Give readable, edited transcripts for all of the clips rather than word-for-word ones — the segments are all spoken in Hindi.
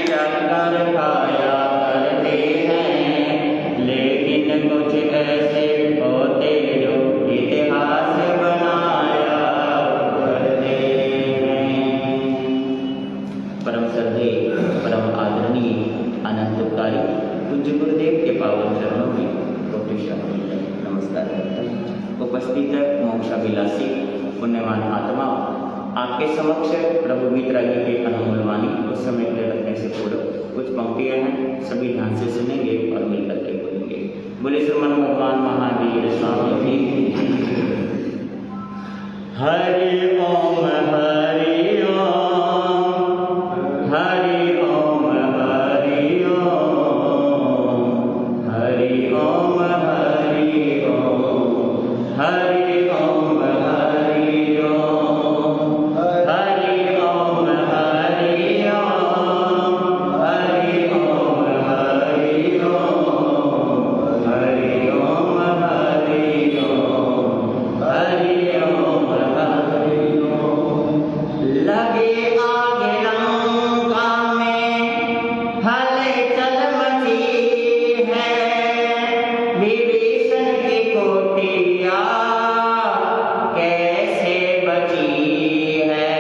शक्कर खाया करते हैं, लेकिन कुछ ऐसे होते जो इतिहास बनाया करते हैं। परम श्रद्धेय, परम आदरणीय, अनंतकारी पूज्य गुरुदेव के पावन चरणों में कोटि नमस्कार करता हूं। उपस्थित मोक्षाभिलाषी पुण्यवान आत्मा, आपके समक्ष प्रभु मित्रागी के अनमोल वाणी उस समय के रखने से पूर्व कुछ पंक्तियां हैं, सभी ध्यान से सुनेंगे और मिलकर के बोलेंगे। बोले श्रीमन भगवान महावीर स्वामी की। हरि ओम हरि ओम, हरि ओम हरि ओम, हरि ओम हरि ओम, हरि ओम हरि ओम, हरि ओम हरि ओम, हरि ओम हरि ओम, हरि ओम हरि ओम, हरि ओम हरि ओम। लगे आग लंका में हलचल मची है, विभीषण की कोटिया कैसे बची है।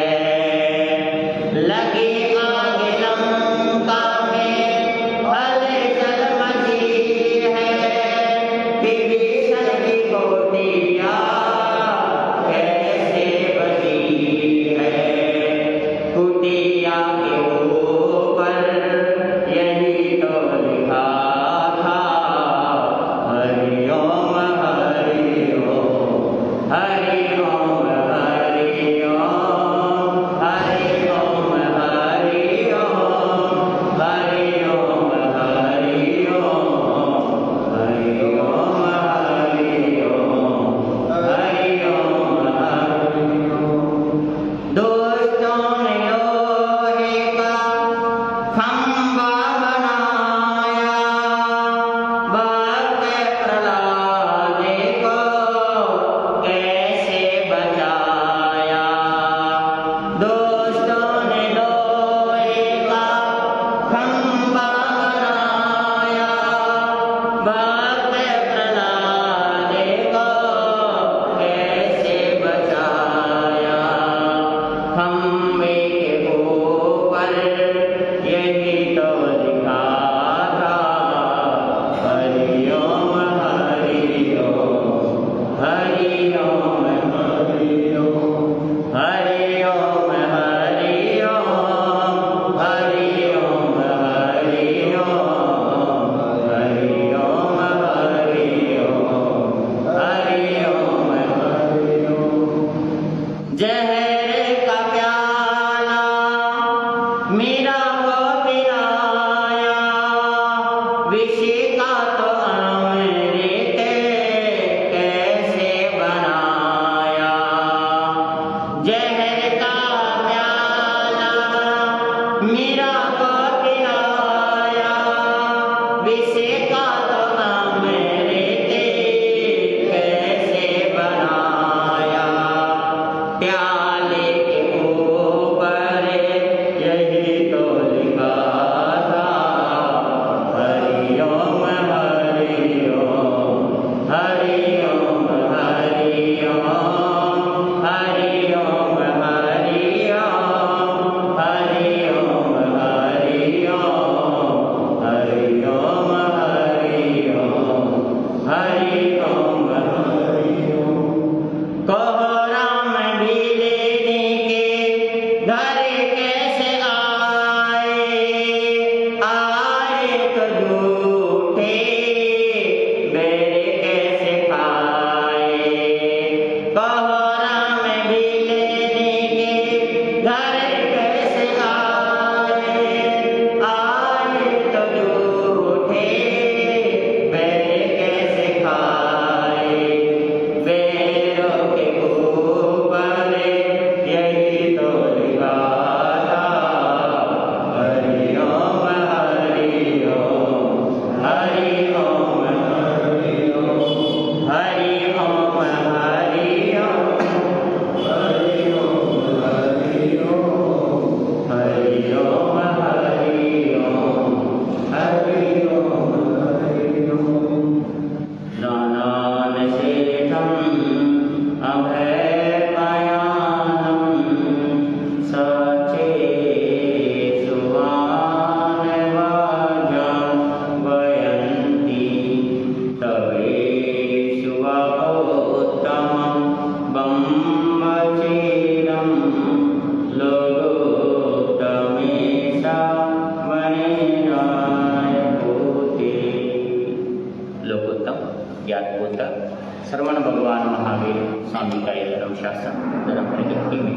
लगे आग लंका में हलचल मची है, विभीषण की कोटिया कैसे बची है। कुटिया के ऊपर यही तो लिखा था, हरि ओम हरि ओम, हरि ओम हरि ओम, हरि ओम हरि ओम, हरि ओम हरि ओम, हरि ओम हरि ओम, हरि ओम हरि ओम। दोस्तों ने लोहे का खंभा बनाया, भक्त प्रहलाद को कैसे बचाया। दोस्तों ने लोहे का खंभा बनाया, भक्त प्रहलाद को कैसे बचाया। खंभे के ऊपर यही तो लिखा था, हरि ओम हरि ओम, हरि ओम हरि ओम, हरि ओम हरि ओम, हरि ओम हरि ओम, हरि ओम हरि ओम, हरि ओम हरि ओम। जहर का प्याला मेरा को पिलाया, विष का तो अमृत कैसे बनाया। जहर का प्याला मेरा को पिलाया, विष का तो अमृत कैसे बनाया। प्याले के ऊपर यही तो लिखा था, हरि ओम हरि ओम, हरि ओम हरि ओम, हरि ओम हरि ओम, हरि ओम हरि अंबिकाई धर्मशास्त्र धर्म प्रगति में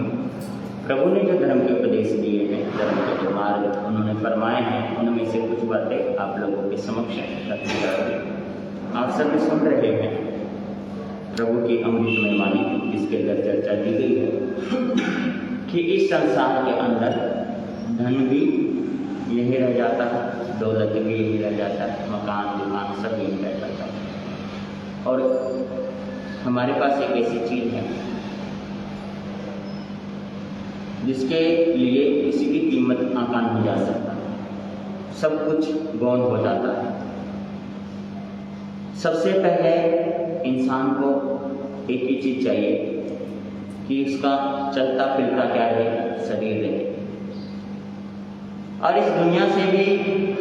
प्रभु ने जो धर्म के उपदेश दिए हैं, धर्म के जो मार्ग उन्होंने फरमाए हैं, उनमें से कुछ बातें आप लोगों के समक्ष रखी जा रही है। आप सब सुन रहे हैं प्रभु की अमृतमय वाणी, जिसके अंदर चर्चा की गई है कि इस संसार के अंदर धन भी यही रह जाता है, दौलत भी यही रह जाता है, मकान दुकान सब यही रह जाता है, और हमारे पास एक ऐसी चीज़ है जिसके लिए किसी की कीमत आंका नहीं जा सकता, सब कुछ गौण हो जाता है। सबसे पहले इंसान को एक ही चीज़ चाहिए कि उसका चलता फिरता क्या है, शरीर रहे। और इस दुनिया से भी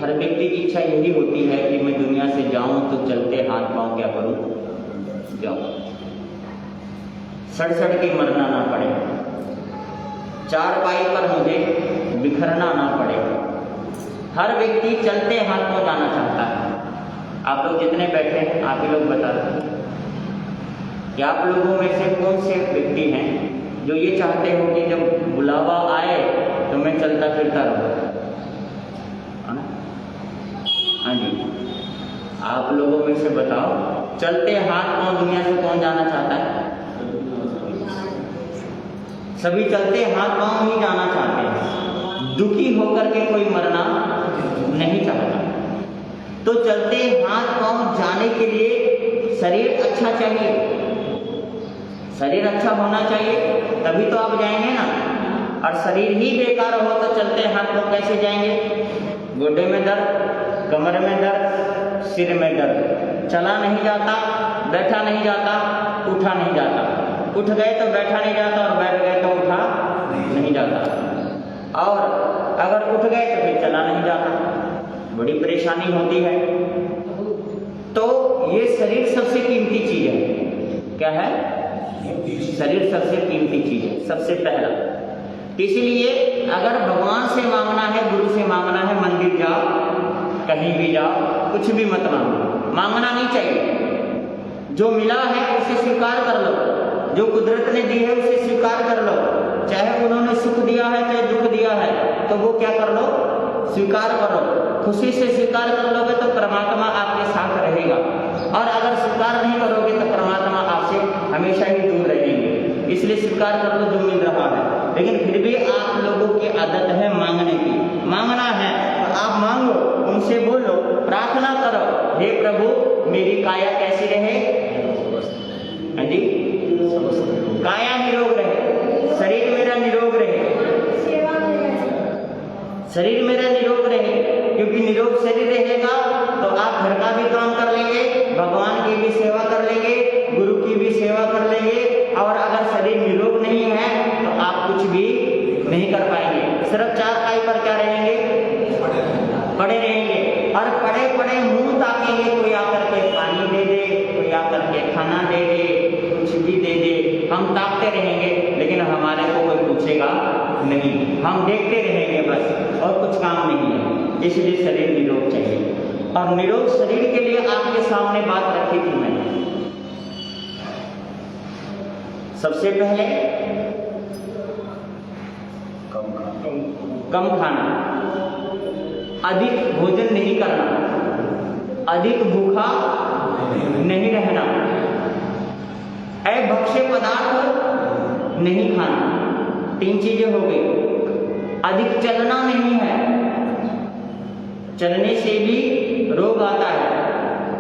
हर व्यक्ति की इच्छा यही होती है कि मैं दुनिया से जाऊं तो चलते हाथ पांव क्या करूं, जाऊं, सड़ सड़ के मरना ना पड़े, चारपाई पर मुझे बिखरना ना पड़े। हर व्यक्ति चलते हाथ पांव जाना चाहता है। आप लोग जितने बैठे हैं आप ही लोग बता दें कि आप लोगों में से कौन से व्यक्ति हैं जो ये चाहते हो कि जब बुलावा आए तो मैं चलता फिरता रहूं। हाँ जी, आप लोगों में से बताओ, चलते हाथ पांव दुनिया से कौन जाना चाहता है? सभी चलते हाथ पांव ही जाना चाहते हैं, दुखी होकर के कोई मरना नहीं चाहता। तो चलते हाथ पांव जाने के लिए शरीर अच्छा चाहिए, शरीर अच्छा होना चाहिए, तभी तो आप जाएंगे ना। और शरीर ही बेकार हो तो चलते हाथ पांव कैसे जाएंगे? गोडे में दर्द, कमर में दर्द, सिर में दर्द, चला नहीं जाता, बैठा नहीं जाता, उठा नहीं जाता, उठ गए तो बैठा नहीं जाता और बैठ गए तो उठा नहीं जाता, और अगर उठ गए तो फिर चला नहीं जाता, बड़ी परेशानी होती है। तो ये शरीर सबसे कीमती चीज है। क्या है? शरीर सबसे कीमती चीज है, सबसे पहला। इसलिए अगर भगवान से मांगना है, गुरु से मांगना है, मंदिर जाओ, कहीं भी जाओ, कुछ भी मत मांगो, मांगना नहीं चाहिए। जो मिला है उसे स्वीकार कर लो, जो कुदरत ने दी है उसे स्वीकार कर लो। चाहे उन्होंने सुख दिया है चाहे दुख दिया है, तो वो क्या कर लो? स्वीकार करो। खुशी से स्वीकार कर लोगे तो परमात्मा आपके साथ रहेगा, और अगर स्वीकार नहीं करोगे तो परमात्मा आपसे हमेशा ही दूर रहेंगे। इसलिए स्वीकार कर लो जो मिल रहा है। लेकिन फिर भी आप लोगों की आदत है मांगने की। मांगना है तो आप मांगो, उनसे बोलो, प्रार्थना करो, हे प्रभु मेरी काया कैसी रहे? हाँ जी, काया निरोग रहे, शरीर मेरा निरोग रहे, शरीर मेरा निरोग रहे। क्योंकि निरोग शरीर रहेगा तो आप घर का भी काम कर लेंगे, भगवान की भी सेवा कर लेंगे, गुरु की भी सेवा कर लेंगे। और अगर शरीर निरोग नहीं है तो आप कुछ भी नहीं कर पाएंगे, सिर्फ चारपाई पर क्या रहेंगे? पड़े रहेंगे। और पड़े पड़े मुंह ताकेंगे, कोई आकर के पानी दे दे, कोई आकर के खाना दे दे, कुछ भी दे दे, हम ताकते रहेंगे, लेकिन हमारे को कोई पूछेगा नहीं, हम देखते रहेंगे बस, और कुछ काम नहीं है। इसलिए शरीर निरोग चाहिए। और निरोग शरीर के लिए आपके सामने बात रखी थी मैंने। सबसे पहले कम खाना, अधिक भोजन नहीं करना, अधिक भूखा नहीं रहना, भक्ष्य पदार्थ नहीं खाना। 3 चीजें हो गई। अधिक चलना नहीं है, चलने से भी रोग आता है,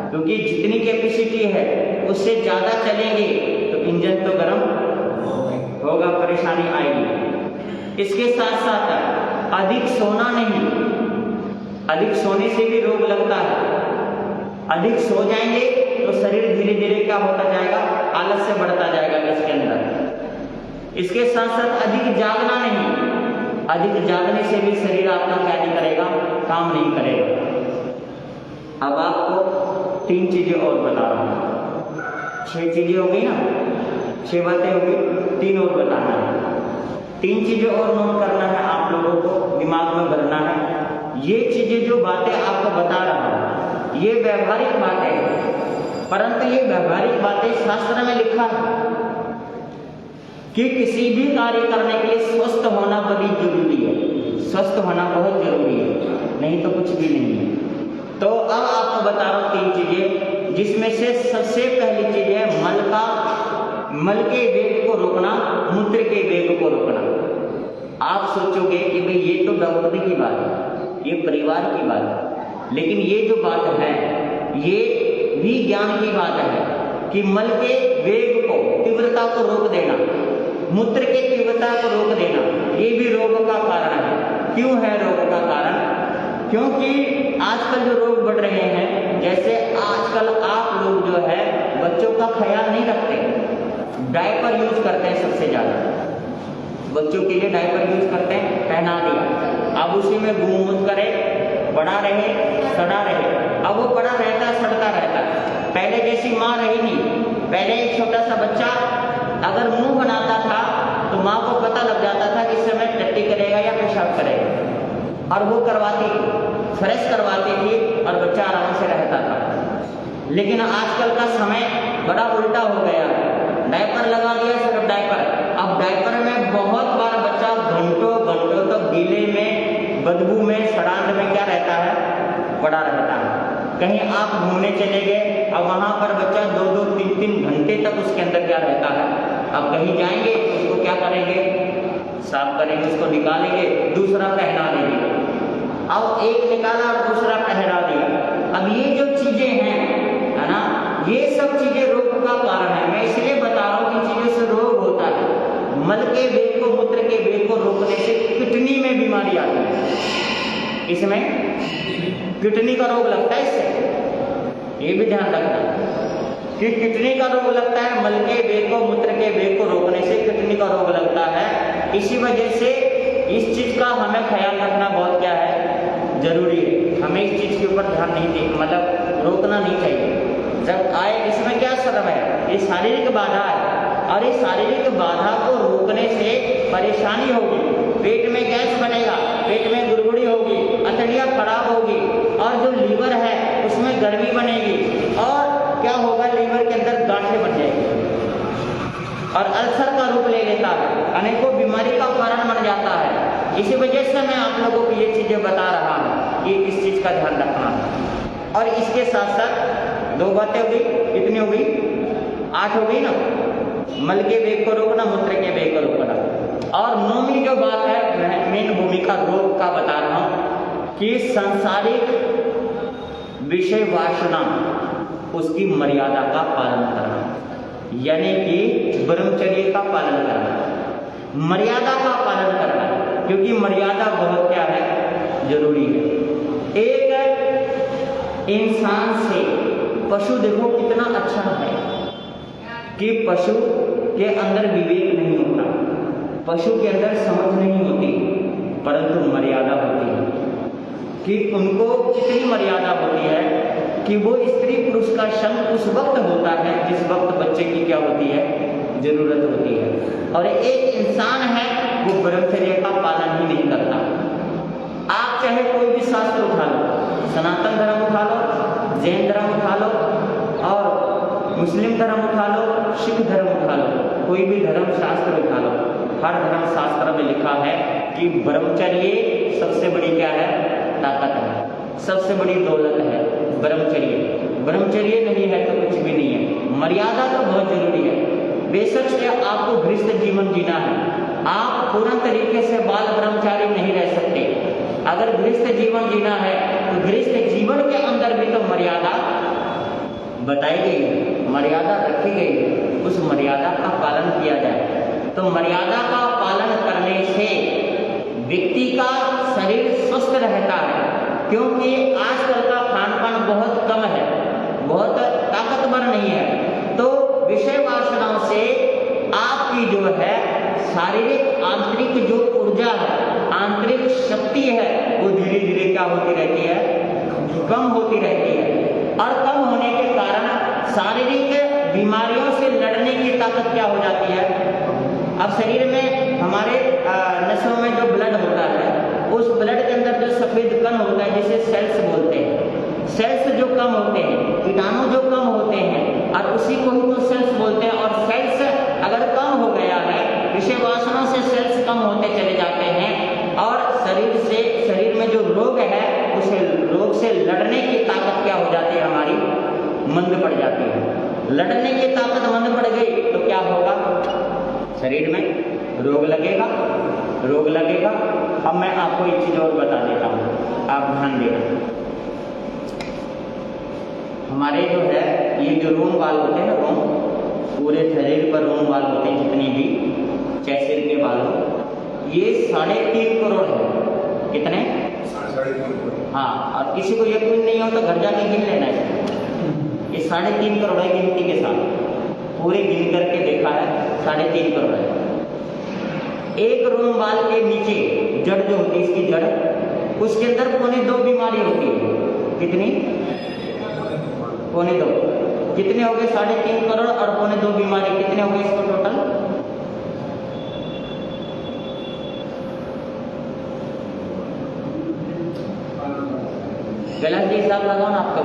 क्योंकि जितनी कैपेसिटी है उससे ज्यादा चलेंगे तो इंजन तो गर्म होगा, परेशानी आएगी। इसके साथ साथ अधिक सोना नहीं, अधिक सोने से भी रोग लगता है। अधिक सो जाएंगे तो शरीर धीरे धीरे क्या होता जाएगा? आलस से बढ़ता जाएगा इसके अंदर। इसके साथ साथ अधिक जागना नहीं, अधिक जागने से भी शरीर आपका क्या नहीं करेगा? काम नहीं करेगा। अब आपको 3 चीजें और बता रहा हूं। 6 चीजें हो गई ना, 6 बातें हो गई, 3 और बताना है। 3 चीजें और नोट करना है, आप लोगों को दिमाग में भरना है। ये चीजें जो बातें आपको बता रहा हूं ये व्यवहारिक बातें हैं, परंतु ये व्यवहारिक बातें शास्त्र में लिखा है। कि किसी भी कार्य करने के लिए स्वस्थ होना बड़ी जरूरी है, स्वस्थ होना बहुत जरूरी है, नहीं तो कुछ भी नहीं है। तो अब आपको बता रहा हूँ 3 चीजें, जिसमें से सबसे पहली चीज है मल के वेग को रोकना, मूत्र के वेग को रोकना। आप सोचोगे कि भाई ये तो डॉक्टर की बात है, ये परिवार की बात है, लेकिन ये जो बात है ये भी ज्ञान की बात है कि मल के वेग को, तीव्रता को रोक देना, मूत्र के तीव्रता को रोक देना, ये भी रोग का कारण है। क्यों है रोग का कारण? क्योंकि आजकल जो रोग बढ़ रहे हैं, जैसे आजकल आप लोग जो है बच्चों का ख्याल नहीं रखते, डायपर यूज करते हैं सबसे ज्यादा, बच्चों के लिए डायपर यूज करते हैं, पहना दिया, अब उसी में गुमूत करे, पड़ा रहे, सड़ा रहे, अब वो पड़ा रहता सड़ता रहता। पहले जैसी माँ रही नहीं, पहले एक छोटा सा बच्चा अगर मुंह बनाता था तो माँ को पता लग जाता था कि इस समय टट्टी करेगा या पेशाब करेगा, और वो करवाती थी, फ्रेश करवाती थी और बच्चा आराम से रहता था। लेकिन आजकल का समय बड़ा उल्टा हो गया है, डायपर लगा दिया, सिर्फ डायपर। अब डायपर में बहुत बार बच्चा घंटों घंटों तक गीले में, बदबू में, सड़ांध में क्या रहता है, पड़ा रहता है। कहीं आप घूमने चले गए और वहां पर बच्चा 2-2, 3-3 घंटे तक उसके अंदर क्या रहता है। अब कहीं जाएंगे तो उसको क्या करेंगे, साफ करेंगे, उसको निकालेंगे, दूसरा पहना देंगे। अब एक निकाला और दूसरा पहना दिया। अब ये जो चीजें हैं, है ना, ये सब चीजें रोग का कारण है। मैं इसलिए बता रहा हूँ कि चीजों से रोग होता है। मल के वेग को, मूत्र के वेग को रोकने से किडनी में बीमारी आती है, इसमें किडनी का रोग लगता है। इससे ये भी ध्यान रखना कि किडनी का रोग लगता है, मल के वेग को, मूत्र के वेग को रोकने से किडनी का रोग लगता है। इसी वजह से इस चीज का हमें ख्याल रखना बहुत क्या है, जरूरी है। हमें इस चीज के ऊपर ध्यान नहीं दे, मतलब रोकना नहीं चाहिए। जब आए, इसमें क्या शर्म है, ये शारीरिक बाधा है, और इस शारीरिक बाधा को रोकने से परेशानी होगी, पेट में गैस बनेगा, पेट में गुड़गुड़ी होगी, अतड़ियाँ खराब होगी, और जो लीवर है उसमें गर्मी बनेगी, और क्या होगा, लीवर के अंदर गांठें बन जाएगी और अल्सर का रूप ले लेता है, अनेकों बीमारी का कारण बन जाता है। इसी वजह से मैं आप लोगों को ये चीजें बता रहा हूँ कि इस चीज का ध्यान रखना है। और इसके साथ साथ 2 बातें हो गई, कितनी हो गई, 8 हो गई ना। मल के वेग को रोकना, मूत्र के वेग को रोकना, और 9वीं जो बात है, मेन भूमिका रोग का बता रहा हूं कि सांसारिक विषय वासना, उसकी मर्यादा का पालन करना, यानी कि ब्रह्मचर्य का पालन करना, मर्यादा का पालन करना, क्योंकि मर्यादा बहुत क्या है, जरूरी है। एक इंसान से, पशु देखो कितना अच्छा है कि पशु के अंदर विवेक नहीं होता, पशु के अंदर समझ नहीं होती, परंतु मर्यादा होती है। कि उनको कितनी मर्यादा होती है कि वो स्त्री पुरुष का संग उस वक्त होता है जिस वक्त बच्चे की क्या होती है, जरूरत होती है। और एक इंसान है वो ब्रह्मचर्य का पालन ही नहीं करता। आप चाहे कोई भी शास्त्र उठा लो, सनातन धर्म उठा लो, जैन धर्म उठा लो, और मुस्लिम धर्म उठा लो, सिख धर्म उठा लो, कोई भी धर्म शास्त्र उठा लो, हर धर्म शास्त्र में लिखा है कि ब्रह्मचर्य सबसे बड़ी क्या है, ताकत है, सबसे बड़ी दौलत है ब्रह्मचर्य। ब्रह्मचर्य नहीं है तो कुछ भी नहीं है। मर्यादा तो बहुत जरूरी है। बेशक से आपको गृहस्थ जीवन जीना है, आप पूर्ण तरीके से बाल ब्रह्मचारी नहीं रह सकते। अगर गृहस्थ जीवन जीना है तो गृहस्थ जीवन के अंदर भी तो मर्यादा बताई गई है, मर्यादा रखी गई है, उस मर्यादा का पालन किया जाए। तो मर्यादा का पालन करने से व्यक्ति का शरीर स्वस्थ रहता है, क्योंकि आजकल का खान पान बहुत कम है, बहुत ताकतवर नहीं है। तो विषय वासनाओं से आपकी जो है शारीरिक आंतरिक जो ऊर्जा है, आंतरिक शक्ति है, वो धीरे धीरे क्या होती रहती है, कम होती रहती है। और कम होने के कारण शारीरिक बीमारियों से लड़ने की ताकत क्या हो जाती है। अब शरीर में हमारे नसों में जो ब्लड होता है, उस ब्लड के अंदर जो सफेद कण होता है जिसे सेल्स बोलते हैं, सेल्स जो कम होते हैं, कीटाणु जो कम होते हैं, और उसी को ही तो सेल्स बोलते हैं। और सेल्स अगर कम हो गया है, रोग से लड़ने की ताकत क्या हो जाती है हमारी, मंद पड़ जाती है। लड़ने की ताकत मंद पड़ गई तो क्या होगा, शरीर में रोग लगेगा, रोग लगेगा। अब मैं आपको एक चीज और बता देता हूँ, आप ध्यान देना। हमारे जो है ये जो रोम बाल होते हैं ना, रोम पूरे शरीर पर रोम बाल होते हैं, जितनी भी 6 सिर के बाल हो, ये 3.5 करोड़ है। कितने? 3.5। हाँ, और किसी को यकीन नहीं हो तो घर जाके गिन लेना है। ये 3.5 करोड़ है गिनती के साथ, पूरे गिन करके देखा है 3.5 करोड़ है। एक रोम बाल के नीचे जड़ जो होती है, इसकी जड़, उसके अंदर 2.25 बीमारी होती है। कितनी? 2.25। कितने हो गए? 3.5 करोड़ और 2.25 बीमारी, कितने हो गए इसको टोटल? गलत जी हिसाब लगाओ ना आपको।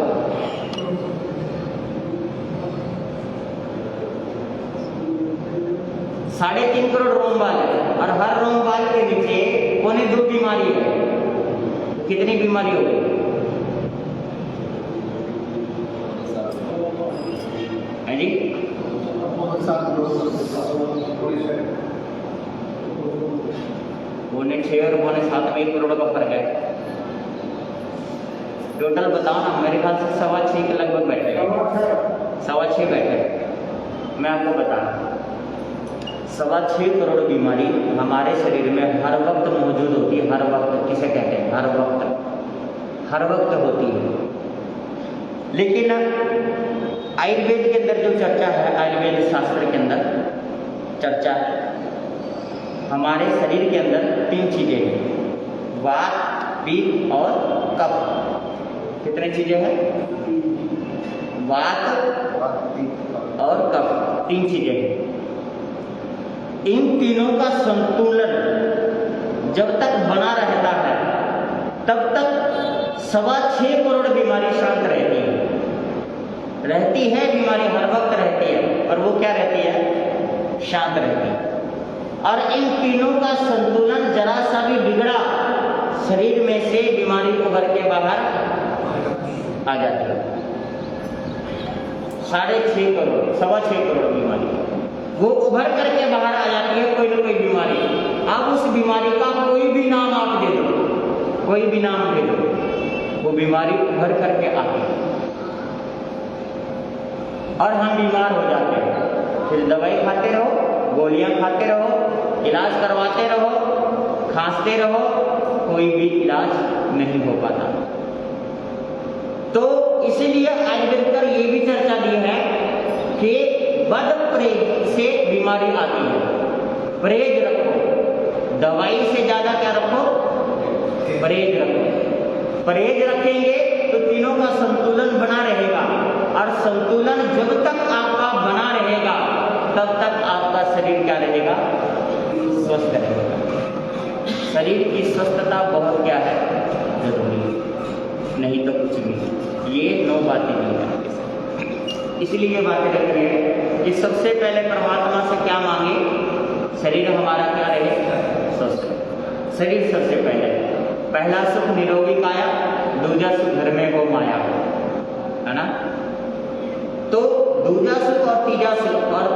3.5 करोड़ रोम बाल है और हर रोम बाल के नीचे 2.25 बीमारी है। कितनी बीमारी हो गई? है जी? 6.25 और 7.25 में 1 करोड़ का फर्क है। टोटल बताओ ना, मेरे ख्याल से 6.25 के लगभग बैठेगा, 6.25 बैठे। मैं आपको बता रहा हूँ, 6.25 करोड़ बीमारी हमारे शरीर में हर वक्त मौजूद होती है। हर वक्त किसे कहते हैं? हर वक्त होती है। लेकिन आयुर्वेद के अंदर जो चर्चा है, आयुर्वेद शास्त्र के अंदर चर्चा है, हमारे शरीर के अंदर 3 चीजें हैं, वात, पित्त और कफ। कितने चीजें हैं? वात और कफ, 3 चीजें हैं। इन तीनों का संतुलन जब तक बना रहता है तब तक 6.25 करोड़ बीमारी शांत रहती है। बीमारी हर वक्त रहती है, और वो क्या रहती है? शांत रहती है। और इन तीनों का संतुलन जरा सा भी बिगड़ा, शरीर में से बीमारी उभर के बाहर आ जाती है। 6.5 करोड़ 6.25 करोड़ बीमारी वो उभर करके बाहर आ जाती है, कोई ना कोई बीमारी। अब उस बीमारी का कोई भी नाम आप दे दो, कोई भी नाम दे दो, वो बीमारी उभर करके आती है और हम बीमार हो जाते हैं। फिर दवाई खाते रहो, गोलियां खाते रहो, इलाज करवाते रहो, खांसते रहो, कोई भी इलाज नहीं हो पाता। तो इसीलिए आयुर्वेद ये भी चर्चा दी है कि बद परहेज से बीमारी आती है। परहेज रखो, दवाई से ज्यादा क्या रखो? परहेज रखो। परहेज रखेंगे तो तीनों का संतुलन बना रहेगा, और संतुलन जब तक आपका बना रहेगा तब तक आपका शरीर क्या रहेगा? स्वस्थ रहेगा। शरीर की स्वस्थता बहुत क्या है? जरूरी है, नहीं तो कुछ नहीं। ये 9 बातें नहीं है, इसलिए ये बातें रखी है कि सबसे पहले परमात्मा से क्या मांगे? शरीर हमारा क्या रहे? स्वस्थ। शरीर सबसे पहले, पहला सुख निरोगी काया, दूजा सुख घर में हो माया, है ना? तो दूजा सुख और तीजा सुख और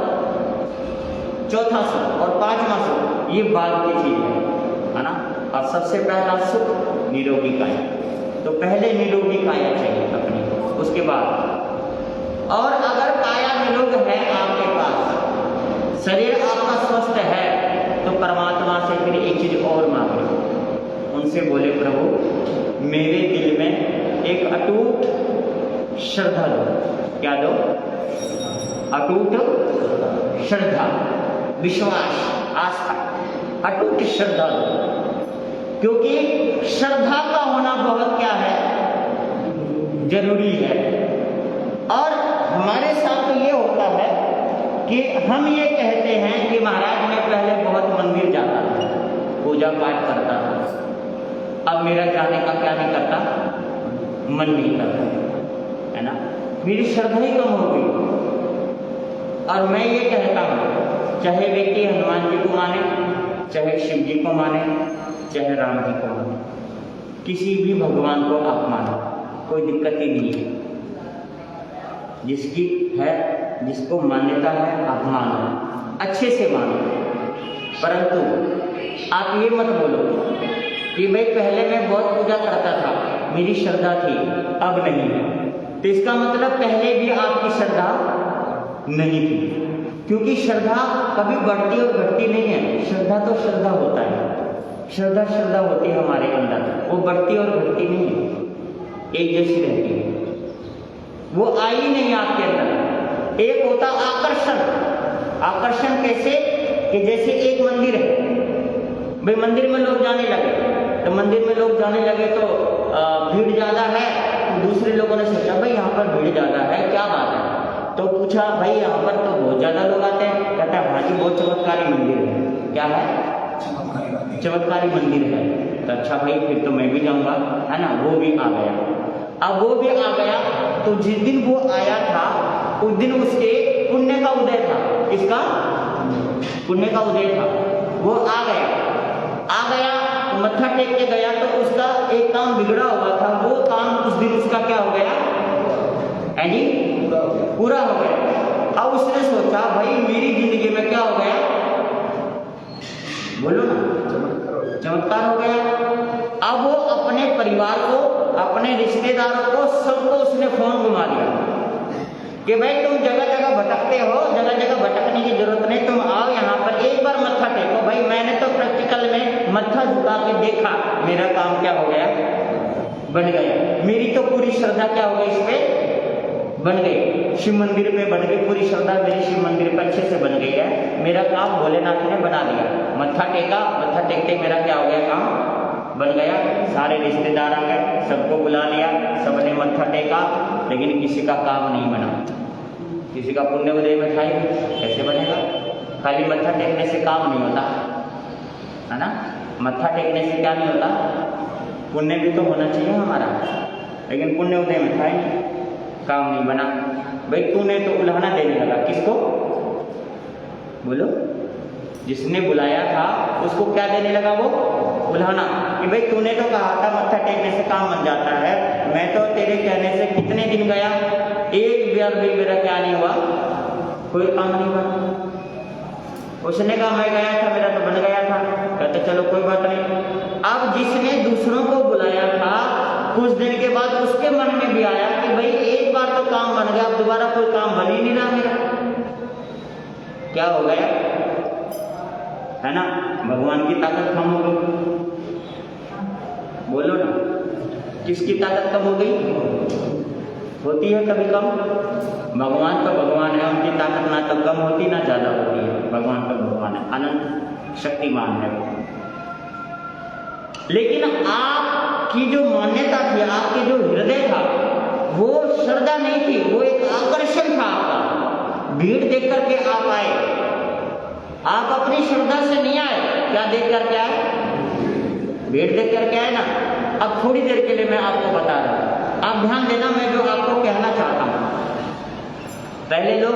चौथा सुख और 5वां सुख, ये बाद की चीज है ना? और सबसे पहला सुख निरोगी काया। तो पहले निरोगी काया चाहिए अपनी, उसके बाद। और अगर काया निरोग है आपके पास, शरीर आपका स्वस्थ है, तो परमात्मा से फिर एक चीज और मांगे। उनसे बोले, प्रभु मेरे दिल में एक अटूट श्रद्धा दो। क्या दो? अटूट श्रद्धा, विश्वास, आस्था, अटूट श्रद्धा दो। क्योंकि श्रद्धा का होना बहुत क्या है? जरूरी है। और हमारे साथ तो ये होता है कि हम ये कहते हैं कि महाराज मैं पहले बहुत मंदिर जाता था, पूजा पाठ करता था, अब मेरा जाने का क्या नहीं करता? मन नहीं करता, है ना? मेरी श्रद्धा ही कम हो गई। और मैं ये कहता हूँ, चाहे व्यक्ति हनुमान जी को माने, चाहे शिव जी को माने, चाहे राम जी को माने, किसी भी भगवान को आप मानो, कोई दिक्कत ही नहीं है। जिसकी है, जिसको मान्यता है आप मानो, अच्छे से मानो। परंतु आप ये मत बोलो कि भाई पहले मैं बहुत पूजा करता था, मेरी श्रद्धा थी, अब नहीं है। तो इसका मतलब पहले भी आपकी श्रद्धा नहीं थी, क्योंकि श्रद्धा कभी बढ़ती और घटती नहीं है। श्रद्धा तो श्रद्धा होता है, श्रद्धा श्रद्धा होती है हमारे अंदर, वो बढ़ती और घटती नहीं है, एक जैसी रहती है। वो आई नहीं आपके अंदर। एक होता आकर्षण। आकर्षण कैसे? कि जैसे एक मंदिर है, भाई मंदिर में लोग जाने लगे, तो मंदिर में लोग जाने लगे तो भीड़ ज्यादा है, तो दूसरे लोगों ने सोचा भाई यहाँ पर भीड़ ज्यादा है, क्या बात है? तो पूछा भाई यहाँ पर तो बहुत ज्यादा लोग आते हैं। कहता है हाँ जी, बहुत चमत्कारी मंदिर है। क्या है? चमत्कारी मंदिर है। तो अच्छा भाई, फिर तो मैं भी जाऊंगा, है ना। वो भी आ गया। अब वो भी आ गया तो जिस दिन वो आया था उस दिन उसके पुण्य का उदय था। किसका? पुण्य का उदय था। वो आ गया तो मत्था टेक के गया, तो उसका एक काम बिगड़ा हुआ था, वो काम उस दिन उसका क्या हो गया है जी? पूरा हो गया। अब उसने सोचा भाई मेरी जिंदगी में क्या हो गया? बोलो ना, चमत्कार हो गया। अब वो अपने परिवार को, अपने रिश्तेदारों को, सबको उसने फोन घुमा दिया कि भाई तुम जगह जगह भटकते हो, जगह जगह भटकने की जरूरत नहीं, तुम आओ यहाँ पर एक बार मत्था टेको। भाई मैंने तो प्रैक्टिकल में मत्था झुका के देखा, मेरा काम क्या हो गया? बन गया। मेरी तो पूरी श्रद्धा क्या हो गई? इस पे बन गई। शिव मंदिर पे बन गई पूरी श्रद्धा, मेरी शिव मंदिर पे अच्छे से बन गई है। मेरा काम भोलेनाथ ने बना दिया। मत्था टेका, मत्था टेकते मेरा क्या हो गया? काम बन गया। सारे रिश्तेदार आ गए, सबको बुला लिया, सबने मत्था टेका, लेकिन किसी का काम नहीं बना। किसी का पुण्य उदय में था ही, कैसे बनेगा? खाली मत्था टेकने से काम नहीं होता, है ना। मत्था टेकने से क्या नहीं होता? पुण्य भी तो होना चाहिए हमारा, लेकिन पुण्य उदय में था ही नहीं, काम नहीं बना। भाई तूने तो उल्हाना देने लगा। किसको? बोलो। जिसने बुलाया था उसको क्या देने लगा? वो उल्हाना कि भाई तूने तो कहा था मत्था टेकने से काम बन जाता है, मैं तो तेरे कहने से कितने दिन गया, एक बार भी मेरा क्या नहीं हुआ, कोई काम नहीं बना। उसने कहा मैं गया था, मेरा तो बन गया था। कहते चलो कोई बात नहीं। अब जिसने दूसरों को बुलाया था, कुछ दिन के बाद उसके मन में भी आया कि भाई एक बार तो काम बन गया, अब दोबारा कोई काम बन ही नहीं रहा मेरा। क्या हो गया? है ना, भगवान की ताकत कम हो गई। बोलो ना, किसकी ताकत कम हो गई? होती है कभी कम। भगवान तो भगवान है, उनकी ताकत ना तो कम होती ना ज्यादा होती है। भगवान तो भगवान है, अनंत शक्तिमान है। लेकिन आपकी जो मान्यता थी, आपके जो हृदय था, वो श्रद्धा नहीं थी, वो एक आकर्षण था आपका। भीड़ देख करके आप आए, आप अपनी श्रद्धा से नहीं आए। क्या देख करके आए? भीड़ देख करके आए ना। अब थोड़ी देर के लिए मैं आपको बता रहा हूं, आप ध्यान देना, मैं जो आपको कहना चाहता हूं। पहले लोग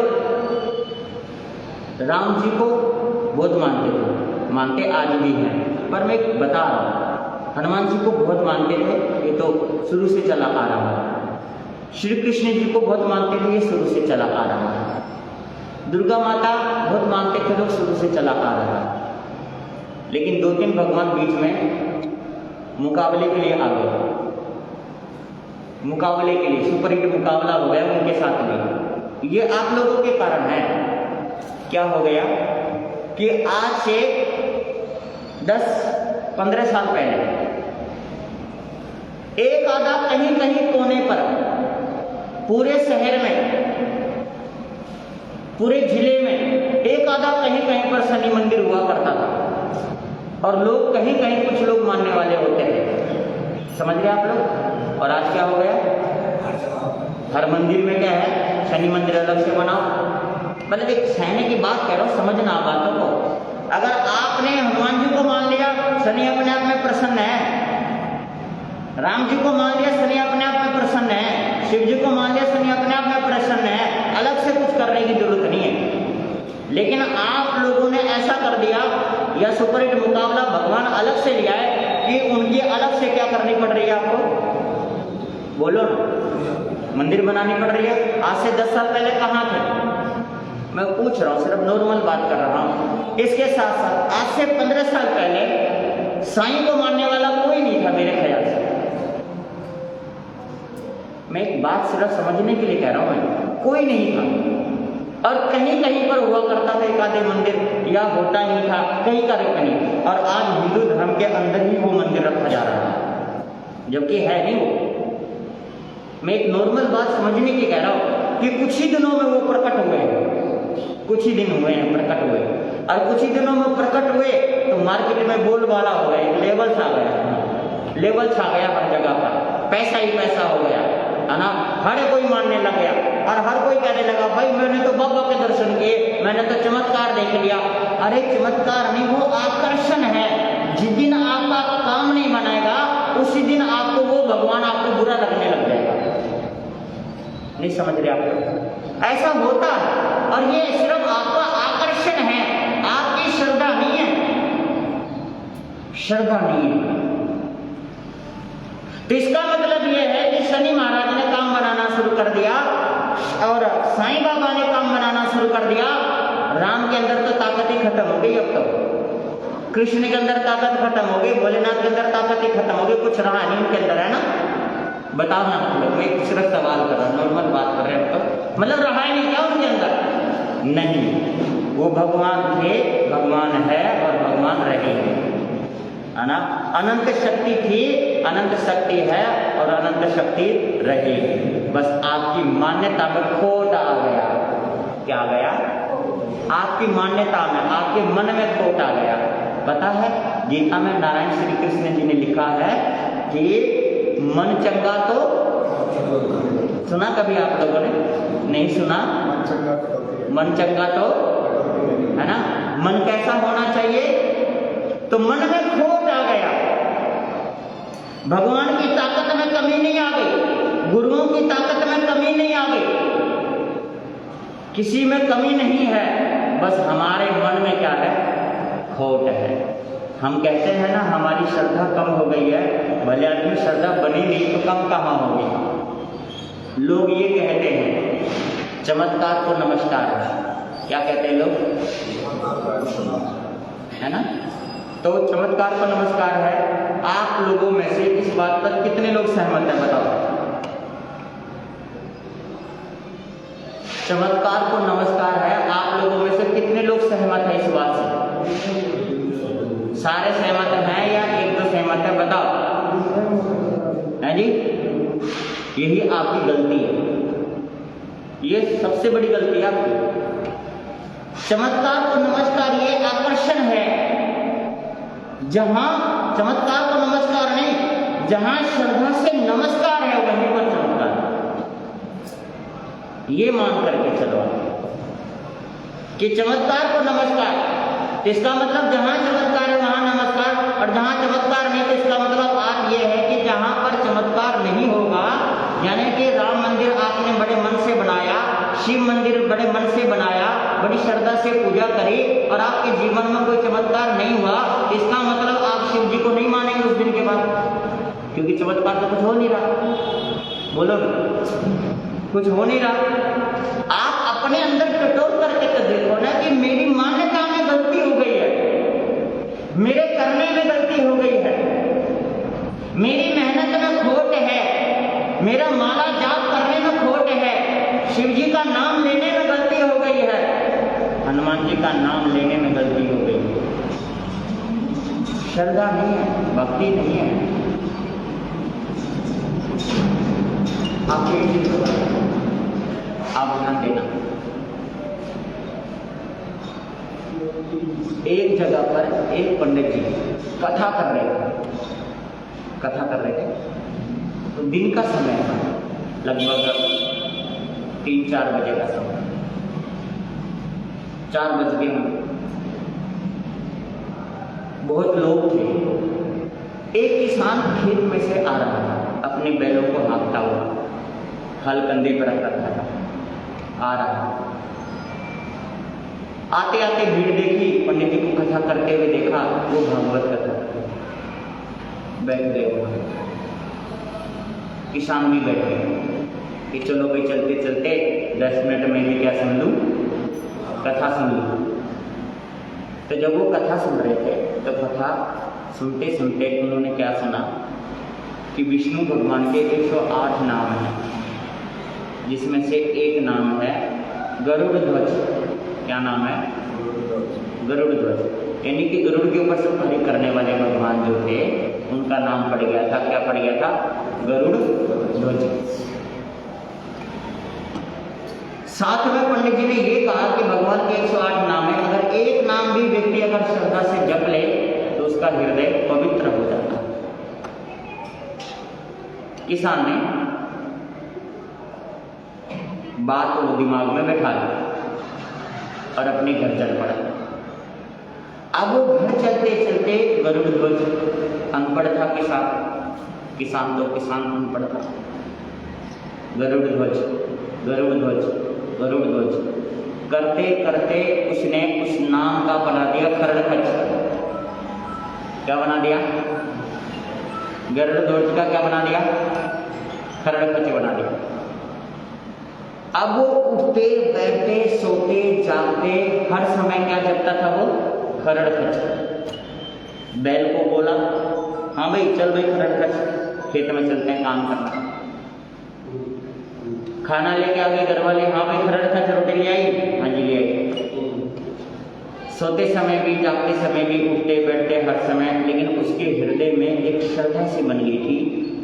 राम जी को बहुत मानते थे, मानते आज भी हैं, पर मैं बता रहा हूं, हनुमान जी को बहुत मानते थे, ये तो शुरू से चला आ रहा है। श्री कृष्ण जी को बहुत मानते थे, ये शुरू से चला आ रहा है। दुर्गा माता बहुत मानते थे लोग, शुरू से चला आ रहा है। लेकिन 2-3 भगवान बीच में मुकाबले के लिए आ गए, मुकाबले के लिए सुपरहिट मुकाबला हो गया उनके साथ में। ये आप लोगों के कारण है। क्या हो गया कि आज से 10-15 साल पहले एक आधा कहीं कहीं कोने पर पूरे शहर में, पूरे जिले में एक आधा कहीं कहीं पर शनि मंदिर हुआ करता था, और लोग कहीं कहीं कुछ लोग मानने वाले होते थे। समझ गए आप लोग? और आज क्या हो गया? हर मंदिर में क्या है? शनि मंदिर अलग से बनाओ। मतलब एक सहने की बात कह रहा हूं, समझना बातों को। अगर आपने हनुमान जी को मान लिया, शनि अपने आप में प्रसन्न है। राम जी को मान लिया, शनि अपने आप में प्रसन्न है। शिव जी को मान लिया, शनि अपने आप में प्रसन्न है। अलग से कुछ करने की जरूरत नहीं है। लेकिन आप लोगों ने ऐसा कर दिया, या सुपरहिट मुकाबला भगवान अलग से लिया है कि उनकी अलग से क्या करनी पड़ रही है आपको? बोलो ना, मंदिर बनानी पड़ रही है। आज से 10 साल पहले कहाँ थे? मैं पूछ रहा हूँ, सिर्फ नॉर्मल बात कर रहा हूँ। इसके साथ साथ आज से 15 साल पहले साईं को मानने वाला कोई नहीं था मेरे ख्याल से। मैं एक बात सिर्फ समझने के लिए कह रहा हूँ, कोई नहीं था। और कहीं कहीं पर हुआ करता था एक आधे मंदिर, या होता ही था कहीं का कहीं। और आज हिंदू धर्म के अंदर ही वो मंदिर रखा जा रहा है, जबकि है नहीं वो। मैं एक नॉर्मल बात समझने की कह रहा हूँ कि कुछ ही दिनों में वो प्रकट हुए हैं, कुछ ही दिन हुए हैं प्रकट हुए, और कुछ ही दिनों में प्रकट हुए तो मार्केट में बोलबाला हो गया, एक लेवल छा गया, लेवल छा गया हर जगह पर, पैसा ही पैसा हो गया, है ना। हर कोई मानने लग गया और हर कोई कहने लगा भाई मैंने तो बाबा के दर्शन किए, मैंने तो चमत्कार देख लिया। अरे चमत्कार नहीं, वो आकर्षण है। जिस दिन आपका काम नहीं बनाएगा उसी दिन आपको वो भगवान आपको बुरा लगने लग जाएगा। नहीं समझ रहे आप? ऐसा होता है और ये सिर्फ आपका आकर्षण है, आपकी श्रद्धा नहीं है, श्रद्धा नहीं है। तो इसका मतलब यह है कि शनि महाराज ने काम बनाना शुरू कर दिया और साईं बाबा ने काम बनाना शुरू कर दिया। राम के अंदर तो ताकत ही खत्म हो गई, अब तो कृष्ण के अंदर ताकत खत्म हो गई, भोलेनाथ के अंदर ताकत ही खत्म हो गई, कुछ रहा नहीं उनके अंदर, है ना। बताओ ना आप लोग, मैं सिर्फ सवाल कर रहा हूँ, नॉर्मल बात कर रहे हैं। तो मतलब रहा ही नहीं क्या उनके अंदर? नहीं, वो भगवान थे, भगवान है और भगवान रहेंगे, है ना। अनंत शक्ति थी, अनंत शक्ति है और अनंत शक्ति रहेगी। बस आपकी मान्यता में खोट आ गया। क्या आ गया? आपकी मान्यता में, आपके मन में खोट आ गया। पता है गीता में नारायण श्री कृष्ण जी ने लिखा है कि मन चंगा तो, सुना कभी आप लोगों ने? नहीं सुना? मन चंगा तो, है ना। मन कैसा होना चाहिए? तो मन में खोट आ गया, भगवान की ताकत में कमी नहीं आ गई, गुरुओं की ताकत में कमी नहीं आ गई, किसी में कमी नहीं है, बस हमारे मन में क्या है? खोट है। हम कहते हैं ना हमारी श्रद्धा कम हो गई है, भले आदमी श्रद्धा बनी नहीं तो कम कहाँ होगी। लोग ये कहते हैं चमत्कार को नमस्कार है, क्या कहते हैं लोग, है ना। तो चमत्कार को नमस्कार है। आप लोगों में से इस बात पर कितने लोग सहमत हैं? बताओ। चमत्कार को नमस्कार है, आप लोगों में से कितने लोग सहमत हैं इस बात से? सारे सहमत हैं या एक दो सहमत है? बताओ, है जी। यही आपकी गलती है, ये सबसे बड़ी गलती है आपकी। चमत्कार को नमस्कार ये आकर्षण है, जहां चमत्कार को नमस्कार नहीं, जहां श्रद्धा से नमस्कार है वहीं पर चमत्कार, ये मान करके चलो कि चमत्कार को नमस्कार। इसका मतलब जहां चमत्कार है वहां नमस्कार, और जहां चमत्कार नहीं तो इसका मतलब आप ये है कि जहां पर चमत्कार नहीं होगा, यानी कि राम मंदिर आपने बड़े मन से बनाया, शिव मंदिर बड़े मन से बनाया, बड़ी श्रद्धा से पूजा करी और आपके जीवन में कोई चमत्कार नहीं हुआ, इसका मतलब आप शिव जी को नहीं मानेंगे उस दिन के बाद, क्योंकि चमत्कार तो कुछ हो नहीं रहा। बोलो, कुछ हो नहीं रहा। आप अपने अंदर टटोल करके तो देखो ना कि मेरी मान्यता में गलती हो गई है, मेरे करने में गलती हो गई है, मेरी मेहनत में खोट है, मेरा माला जाप करने में खोट है, शिव जी का नाम लेने में गलती हो गई है, हनुमान जी का नाम लेने में गलती हो गई है। श्रद्धा नहीं है, भक्ति नहीं है। आपको एक चीज होगा, आप ध्यान देना। एक जगह पर एक पंडित जी कथा कर रहे थे, तो दिन का समय था, लगभग 3-4 बजे का समय, 4 बज गए हैं। बहुत लोग थे। एक किसान खेत में से आ रहा था, अपने बैलों को हाँकता हुआ, हल कंधे पर रख रखा था, आ रहा। आते आते भीड़ देखी, पंडित जी को कथा करते हुए देखा, वो भागवत कथा। बैठ गए। किसान भी बैठ गए कि चलो भाई चलते चलते 10 मिनट में भी क्या सुन लूँ, कथा सुन लूँ। तो जब वो कथा सुन रहे थे तो कथा सुनते सुनते उन्होंने क्या सुना कि विष्णु भगवान के 108 नाम हैं, जिसमें से एक नाम है गरुड़ ध्वज। क्या नाम है? गरुड़ ध्वज। यानी कि गरुड़ के ऊपर सवारी करने वाले भगवान जो थे उनका नाम पड़ गया था। क्या पड़ गया था? गरुड़ ध्वज। साथ में पंडित जी ने ये कहा कि भगवान के 108 नाम है, अगर एक नाम भी व्यक्ति अगर श्रद्धा से जप ले तो उसका हृदय पवित्र हो जाता है। किसान ने बात को दिमाग में बैठा लिया और अपने घर चल पड़ा। अब वो घर चलते चलते गरुड़ ध्वज, अनपढ़ था किसान तो किसान अनपढ़ था। गरुड़ ध्वज गरुड़ ध्वज गरुड़ ध्वज करते करते उसने उस नाम का बना दिया खरड़खच। क्या बना दिया? गरुड़ ध्वज का क्या बना दिया? खरड़खच बना दिया। अब वो उठते बैठते सोते जागते हर समय क्या जपता था? वो खरड़खच। बैल को बोला, हाँ भाई चल भाई खरड़खच, खेत में चलते हैं काम करना। खाना लेके आ गए घर वाले, हाँ भाई खरड़खच रोटी ले आई, हाँ जी ले आई। सोते समय भी जागते समय भी उठते बैठते हर समय, लेकिन उसके हृदय में एक श्रद्धा सी बन गई थी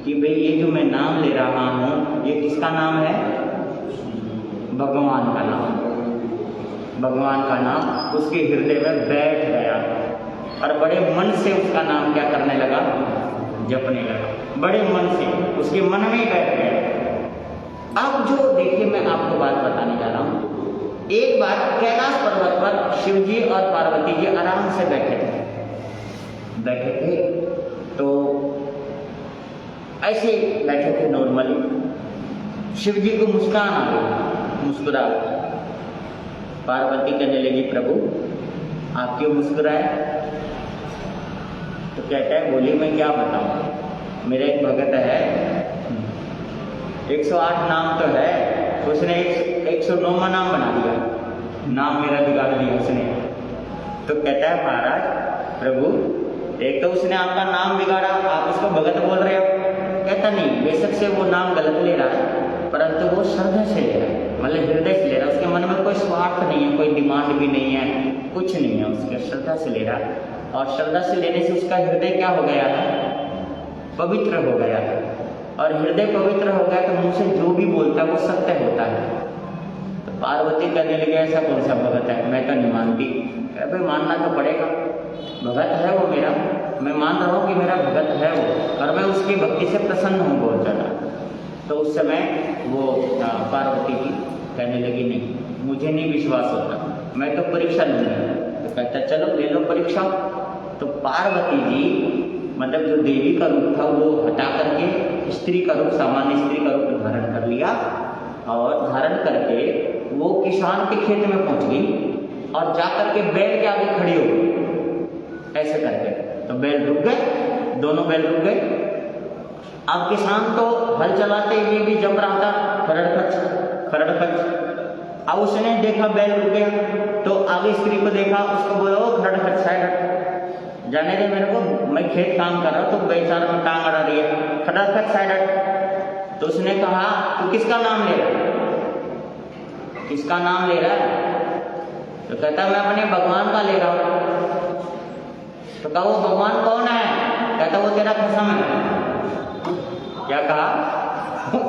कि भाई ये जो मैं नाम ले रहा हूँ ये किसका नाम है? भगवान का नाम। भगवान का नाम उसके हृदय में बैठ गया और बड़े मन से उसका नाम क्या करने लगा? जपने लगा। बड़े मन से उसके मन में ही बैठ गया। अब जो देखिए मैं आपको बात बताने जा रहा हूँ। एक बार कैलाश पर्वत पर शिव जी और पार्वती जी आराम से बैठे थे तो ऐसे बैठे थे नॉर्मली। शिव जी को मुस्कान आ गई, मुस्कुरा। पार्वती कहने लगी प्रभु आप क्यों मुस्कुराए? तो कहता है बोली मैं क्या बताऊं, मेरा एक भगत है, 108 नाम तो है, उसने 109वां नाम बना दिया, नाम मेरा बिगाड़ दिया उसने। तो कहता है महाराज प्रभु एक तो उसने आपका नाम बिगाड़ा, आप उसको भगत बोल रहे हो। कहता नहीं, बेशक से वो नाम गलत ले रहा है परंतु वो श्रद्धा से ले रहा है, मतलब हृदय से ले रहा है। उसके मन में कोई स्वार्थ नहीं है, कोई डिमांड भी नहीं है, कुछ नहीं है, उसके श्रद्धा से ले रहा है। और श्रद्धा से लेने से उसका हृदय क्या हो गया है? पवित्र हो गया है। और हृदय पवित्र हो गया तो मुंह से जो भी बोलता है वो सत्य होता है। तो पार्वती कहने लगे ऐसा कौन सा भगत है, मैं तो नहीं मानती। भाई मानना तो पड़ेगा, भगत है वो मेरा, मैं मान रहा हूँ कि मेरा भगत है वो और मैं उसकी भक्ति से प्रसन्न हूँ बहुत ज़्यादा। तो उस समय वो पार्वती जी कहने लगी नहीं मुझे नहीं विश्वास होता, मैं तो परीक्षा लूँगी। तो कहता चलो ले लो परीक्षा। तो पार्वती जी मतलब जो देवी का रूप था वो हटा करके स्त्री का रूप, सामान्य स्त्री का रूप धारण कर लिया और धारण करके वो किसान के खेत में पहुंच गई और जाकर के बैल के आगे खड़ी हो गई ऐसे करके। तो बैल रुक गए, दोनों बैल रुक गए। अब किसान तो हल चलाते हुए भी जम रहा था खरड़खच खरड़खच। अब उसने देखा बैल रुक गया तो आगे स्त्री को देखा, उसको बोला वो खरड़खच साइड हट, जाने दे मेरे को, मैं खेत काम कर रहा हूँ तो बेचारा में टांग अड़ा रही है, खरड़खच साइड हट। तो उसने कहा तू किसका नाम ले रहा है? किसका नाम ले रहा है? तो कहता मैं अपने भगवान का ले रहा हूँ। तो कहा वो भगवान कौन है? कहता वो तेरा कसम है। क्या कहा?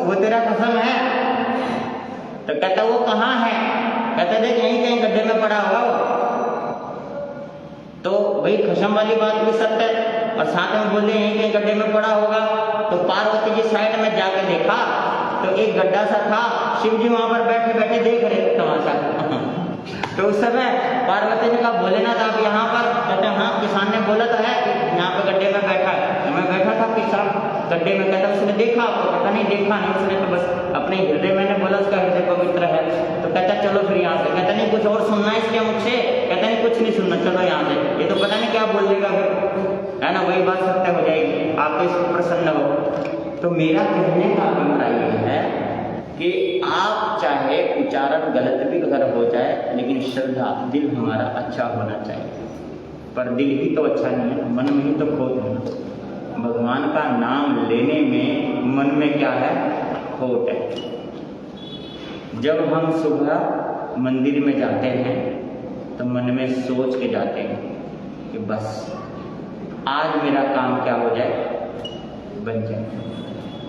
वो तेरा कसम है। तो कहता वो कहाँ है? कहता देख यहीं कहीं गड्ढे में पड़ा होगा वो। तो भाई कसम वाली बात भी सत्य है और साथ में बोले यहीं कहीं गड्ढे में पड़ा होगा। तो पार्वती जी साइड में जाके देखा तो एक गड्ढा सा था, शिव जी वहां पर बैठे बैठे देख रहे तमाशा। तो उस समय पार्वती ने कहा भोलेनाथ आप यहाँ पर? कहते हाँ, किसान ने बोला तो है कि यहाँ पे गड्ढे में बैठा है। तो मैं बैठा था किसान गड्ढे में। कहता उसने देखा आपको? कहता नहीं देखा नहीं, उसने तो बस अपने हृदय में बोला उसका हृदय पवित्र है। तो कहता चलो फिर यहाँ से। कहता नहीं कुछ और सुनना है इसके मुख से? कहता नहीं कुछ नहीं सुनना, चलो यहाँ से, ये तो पता नहीं क्या बोल देगा फिर, है ना, वही बात सत्य हो जाएगी। आप इस पर प्रसन्न हो। तो मेरा कहने का अभिप्राय यह है कि आप चाहे उच्चारण गलत भी अगर हो जाए, लेकिन श्रद्धा, दिल हमारा अच्छा होना चाहिए। पर दिल ही तो अच्छा नहीं है, मन में ही तो खोट है। भगवान का नाम लेने में मन में क्या है? खोट है। जब हम सुबह मंदिर में जाते हैं तो मन में सोच के जाते हैं कि बस आज मेरा काम क्या हो जाए, बन जाए।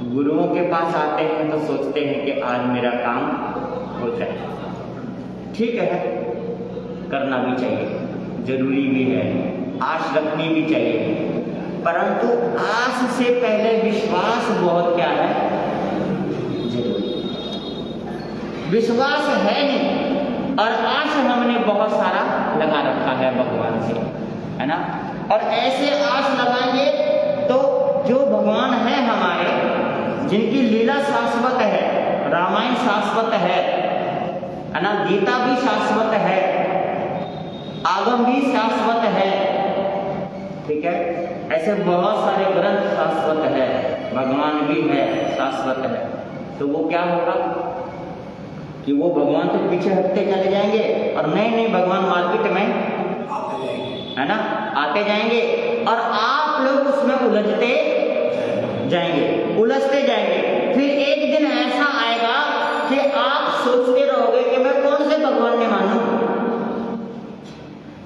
गुरुओं के पास आते हैं तो सोचते हैं कि आज मेरा काम हो जाए। ठीक है, करना भी चाहिए, जरूरी भी है, आश रखनी भी चाहिए, परंतु आश से पहले विश्वास बहुत क्या है, जरूरी। विश्वास है नहीं और आश हमने बहुत सारा लगा रखा है भगवान से, है ना। और ऐसे आश लगाएंगे तो जो भगवान है हमारे, जिनकी लीला शाश्वत है, रामायण शाश्वत है ना, गीता भी शाश्वत है, आगम भी शाश्वत है, ठीक है, ऐसे बहुत सारे ग्रंथ शाश्वत है, भगवान भी है, शाश्वत है। तो वो क्या होगा कि वो भगवान से पीछे हटते चले जाएंगे और नए नए भगवान मार्केट में, है ना, आते जाएंगे और आप लोग उसमें उलझते जाएंगे, उलझते जाएंगे। फिर एक दिन ऐसा आएगा कि आप सोचते रहोगे कि मैं कौन से भगवान ने मानूं।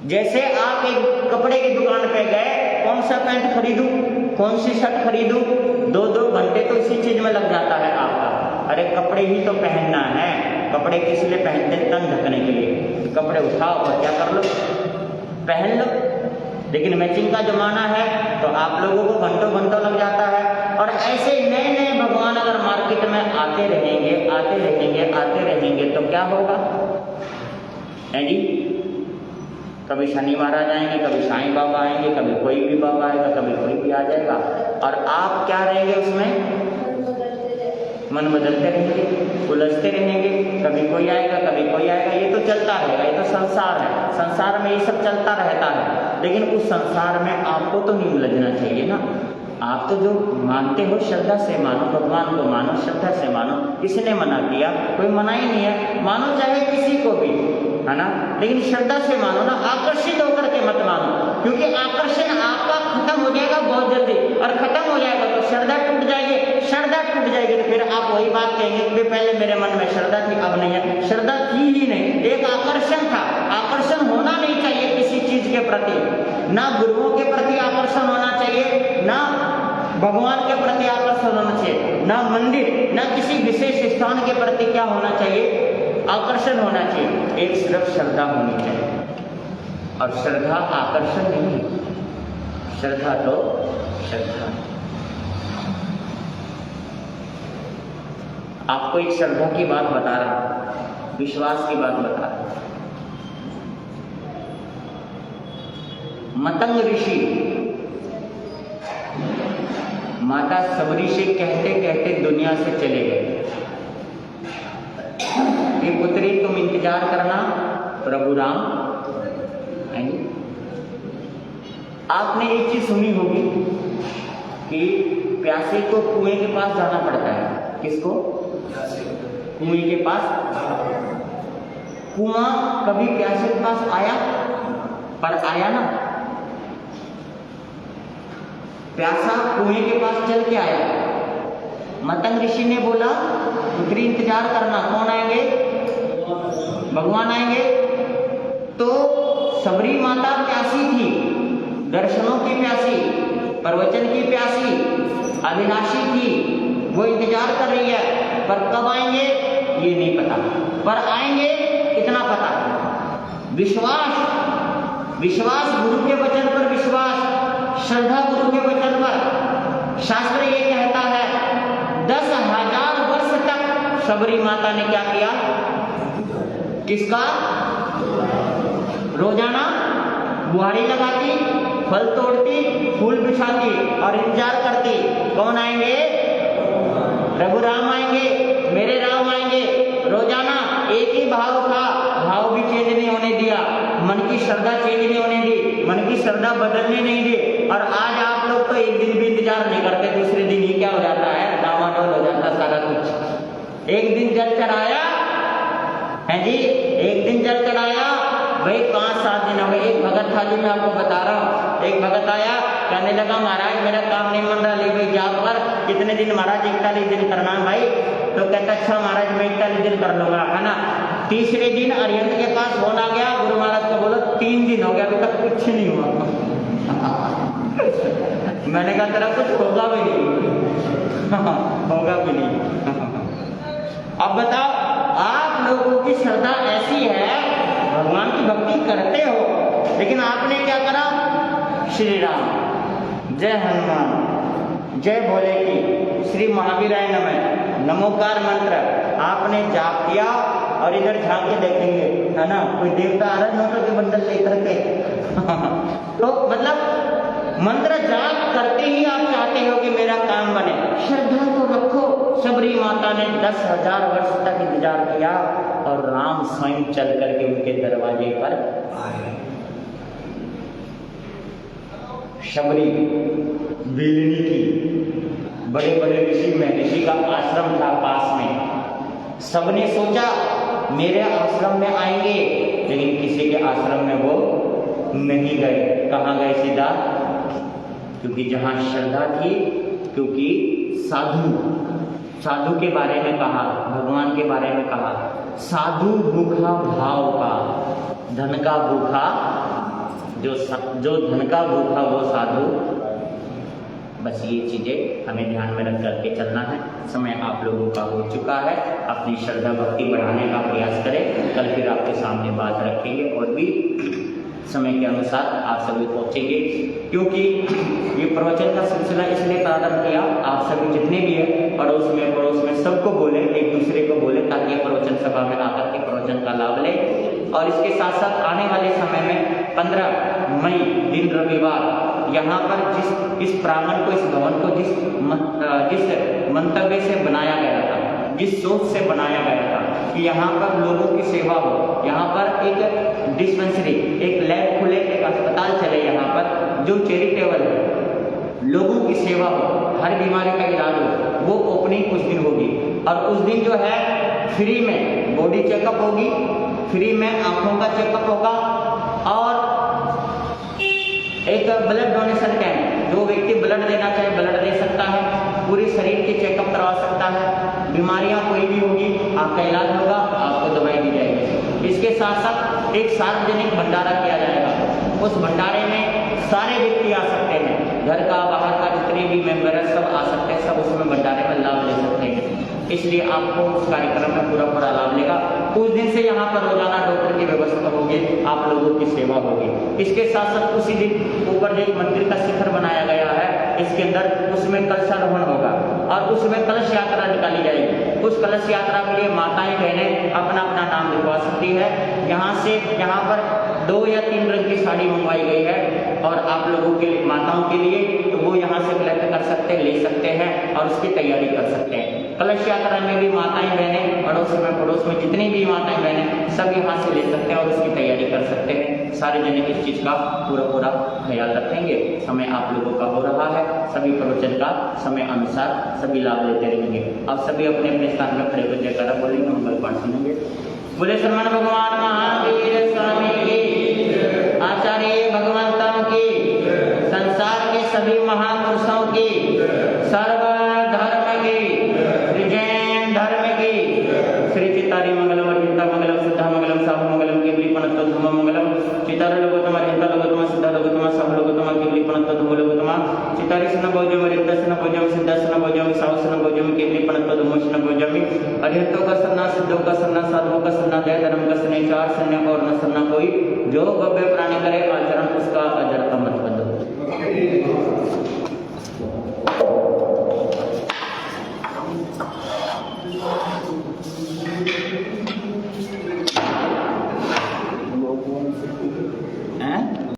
जैसे आप एक कपड़े की दुकान पे गए, कौन सा पैंट खरीदूं, कौन सी शर्ट खरीदूं, 2-2 घंटे तो इसी चीज में लग जाता है आपका। अरे कपड़े ही तो पहनना है, कपड़े किस लिए पहनते हैं? तन ढकने के लिए। कपड़े उठाओ और क्या कर लो, पहन लो। लेकिन मैचिंग का जमाना है तो आप लोगों को घंटों घंटों लग जाता है। और ऐसे नए नए भगवान अगर मार्केट में आते रहेंगे, आते रहेंगे, आते रहेंगे तो क्या होगा, है जी? कभी शनि महाराज आएंगे, कभी साईं बाबा आएंगे, कभी कोई भी बाबा आएगा, कभी कोई भी आ जाएगा और आप क्या रहेंगे उसमें? मन बदलते रहेंगे, उलझते रहेंगे, कभी कोई आएगा, कभी कोई आएगा। ये तो चलता रहेगा, ये तो संसार है, संसार में ये सब चलता रहता है। लेकिन उस संसार में आपको तो नहीं उलझना चाहिए ना। आप तो जो मानते हो श्रद्धा से मानो, भगवान को मानो, श्रद्धा से मानो। किसने मना किया? कोई मना ही नहीं है, मानो चाहे किसी को भी, है ना, लेकिन श्रद्धा से मानो ना, आकर्षित होकर के मत मानो, क्योंकि आकर्षण आपका खत्म हो जाएगा बहुत जल्दी, और खत्म हो जाएगा तो श्रद्धा टूट जाएगी। श्रद्धा टूट जाएगी तो फिर आप वही बात कहेंगे कि पहले मेरे मन में श्रद्धा थी, अब नहीं है। श्रद्धा थी ही नहीं, एक आकर्षण था। आकर्षण होना नहीं चाहिए किसी चीज के प्रति, ना गुरुओं के प्रति आकर्षण होना चाहिए, ना भगवान के प्रति आकर्षण होना चाहिए, ना मंदिर, ना किसी विशेष स्थान के प्रति क्या होना चाहिए, आकर्षण होना चाहिए। एक सिर्फ श्रद्धा होनी चाहिए, और श्रद्धा आकर्षण नहीं है, श्रद्धा तो श्रद्धा। आपको एक श्रद्धा की बात बता रहा, विश्वास की बात बता रहा। मतंग ऋषि माता सबरी से कहते कहते दुनिया से चले गए कि पुत्री तुम इंतजार करना, प्रभु राम आएंगे। आपने एक चीज सुनी होगी कि प्यासे को कुएं के पास जाना पड़ता है। किसको? कुएं के पास। कुआं कभी प्यासे के पास आया? पर आया ना, प्यासा कुएं के पास चल के आया। मतंग ऋषि ने बोला पुत्री इंतजार करना, कौन आएंगे? भगवान आएंगे। तो सबरी माता प्यासी थी, दर्शनों की प्यासी, प्रवचन की प्यासी, अभिलाषी थी। वो इंतजार कर रही है, पर कब आएंगे ये नहीं पता, पर आएंगे इतना पता। विश्वास, विश्वास, गुरु के वचन पर विश्वास, श्रद्धा गुरु के वचन पर। शास्त्र ये कहता है 10,000 वर्ष तक सबरी माता ने क्या किया? किसका? रोजाना बुहारी लगाती, फल तोड़ती, फूल बिछाती और इंतजार करती, कौन आएंगे? प्रभु राम आएंगे, मेरे राम आएंगे। रोजाना एक ही भाव था, भाव भी चेंज नहीं होने दिया, मन की श्रद्धा चेंज नहीं होने दी, मन की श्रद्धा बदलने नहीं दी। और आज आप लोग तो तो एक दिन भी इंतजार नहीं करते, दूसरे दिन ही क्या हो जाता है, डामाडोल हो जाता सारा कुछ। एक दिन जल चढ़ाया है जी, एक दिन जल चढ़ाया, भाई 5-7 दिन हो गए। एक भगत था जी, मैं आपको बता रहा हूँ, एक भगत आया, कहने लगा महाराज मेरा काम नहीं बन रहा, ले भाई जा पर कितने दिन महाराज, 41 दिन करना है भाई। तो कहता अच्छा महाराज मैं 41 दिन कर लूंगा, है ना। तीसरे दिन अरिहंत के पास फोन आ गया, गुरु महाराज को बोलो 3 दिन हो गया अभी तक कुछ नहीं हुआ। मैंने कहा तेरा कुछ होगा भी नहीं। होगा भी नहीं। अब बताओ, आप लोगों की श्रद्धा ऐसी है, भगवान की भक्ति करते हो, लेकिन आपने क्या करा, श्री राम, जय हनुमान, जय भोले की, श्री महावीराय नमः, नमोकार मंत्र आपने जाप किया और इधर झांक के देखेंगे, है ना, कोई देवता आ रहा है नोटों के बंडल लेकर के। तो मतलब मंत्र जाप करते ही आप चाहते हो कि मेरा काम बने। श्रद्धा तो रखो। शबरी माता ने 10,000 वर्ष तक इंतजार किया और राम स्वयं चल करके उनके दरवाजे पर आए। शबरी बेलनी की, बड़े बड़े ऋषि में, ऋषि का आश्रम था पास में। सबने सोचा मेरे आश्रम में आएंगे, लेकिन किसी के आश्रम में वो नहीं गए। कहाँ गए सीधा, क्योंकि जहां श्रद्धा थी, क्योंकि साधु के बारे में कहा, भगवान के बारे में कहा, साधु भूखा भाव का, धन का भूखा, जो धन का भूखा वो साधु। बस ये चीजें हमें ध्यान में रख करके चलना है। समय आप लोगों का हो चुका है, अपनी श्रद्धा भक्ति बढ़ाने का प्रयास करें। कल फिर आपके सामने बात रखेंगे और भी समय के अनुसार आप सभी पहुंचेंगे, क्योंकि ये प्रवचन का सिलसिला इसलिए प्रारंभ किया, आप सभी जितने भी हैं पड़ोस में सबको बोले, एक दूसरे को बोले, ताकि प्रवचन सभा में आकर के प्रवचन का लाभ ले। और इसके साथ साथ आने वाले समय में 15 मई दिन रविवार यहाँ पर इस प्रांगण को, इस भवन को जिस मंतव्य से बनाया गया था, जिस सोच से बनाया गया था कि यहाँ पर लोगों की सेवा हो, यहाँ पर एक डिस्पेंसरी, एक लैब खुले, एक अस्पताल चले, यहाँ पर जो चैरिटेबल है, लोगों की सेवा हो, हर बीमारी का इलाज हो, वो ओपनिंग उस दिन होगी। और उस दिन जो है फ्री में बॉडी चेकअप होगी, फ्री में आंखों का चेकअप होगा और एक ब्लड डोनेशन कैंप, जो व्यक्ति ब्लड देना चाहे ब्लड दे सकता है, पूरे शरीर के चेकअप करवा सकता है, बीमारियां कोई भी होगी आपका इलाज होगा, आपको दवाई दी जाएगी। इसके साथ साथ एक सार्वजनिक भंडारा किया जाएगा। उस भंडारे में सारे व्यक्ति आ सकते हैं, घर का बाहर का जितने भी मेंबर है सब आ सकते हैं, सब उसमें भंडारे में लाभ ले सकते हैं। इसलिए आपको उस कार्यक्रम में पूरा लाभ लेगा। उस दिन से यहाँ पर रोजाना डॉक्टर की व्यवस्था होगी, आप लोगों की सेवा होगी। इसके साथ साथ उसी दिन ऊपर जो एक मंदिर का शिखर बनाया गया है, इसके अंदर उसमें कलशारोहण होगा और उसमें कलश यात्रा निकाली जाएगी। उस कलश यात्रा के लिए माताएं बहनें अपना अपना नाम लिखवा सकती है। यहाँ पर 2 या 3 रंग की साड़ी मंगवाई गई है और आप लोगों के लिए, माताओं के लिए, तो वो यहाँ से कलेक्ट कर सकते हैं, ले सकते हैं और उसकी तैयारी कर सकते हैं। कलश यात्रा में भी माताएं बहनें पड़ोस में जितनी भी माताएं बहनें सब यहाँ से ले सकते हैं और उसकी तैयारी कर सकते हैं। सारे जने इस चीज का पूरा ख्याल रखेंगे। समय आप लोगों का हो रहा है, सभी प्रवचन का समय अनुसार सभी लाभ लेते रहेंगे। अब सभी अपने अपने स्थान में खड़े हो जयकारा बोलेंगे, मंगल पाठ सुनेंगे। बोले श्रवण भगवान महावीर स्वामी की, आचार्य भगवंतों की, संसार के सभी महापुरुषों की, सर्व धर्म की, जैन धर्म की, श्री चितारी मंगलम, अरिहंता मंगलम, सिद्धा मंगलम, साहु मंगलम, केवली पनत्व धूम मंगलम, चितार लोगोत्तम, अरिहंता लोगोत्तम, सिद्धा लोगोत्तम, साहु लोगोत्तम, केवली पनत्व धूम लोगोत्तम, चितारी सन भोजम, अरिहंता सन भोजम, सिद्धा सन भोजम, साहु सन भोजम, केवली पनत्व धूम सन भोजम, अरिहंतों का सन्ना, सिद्धों का सन्ना, साधुओं का सन्ना, दया धर्म का सन्ना, 4 सन्ना और न सन्ना कोई, जो गव्य प्राणी करे आचरण उसका अजर अमर बंधु।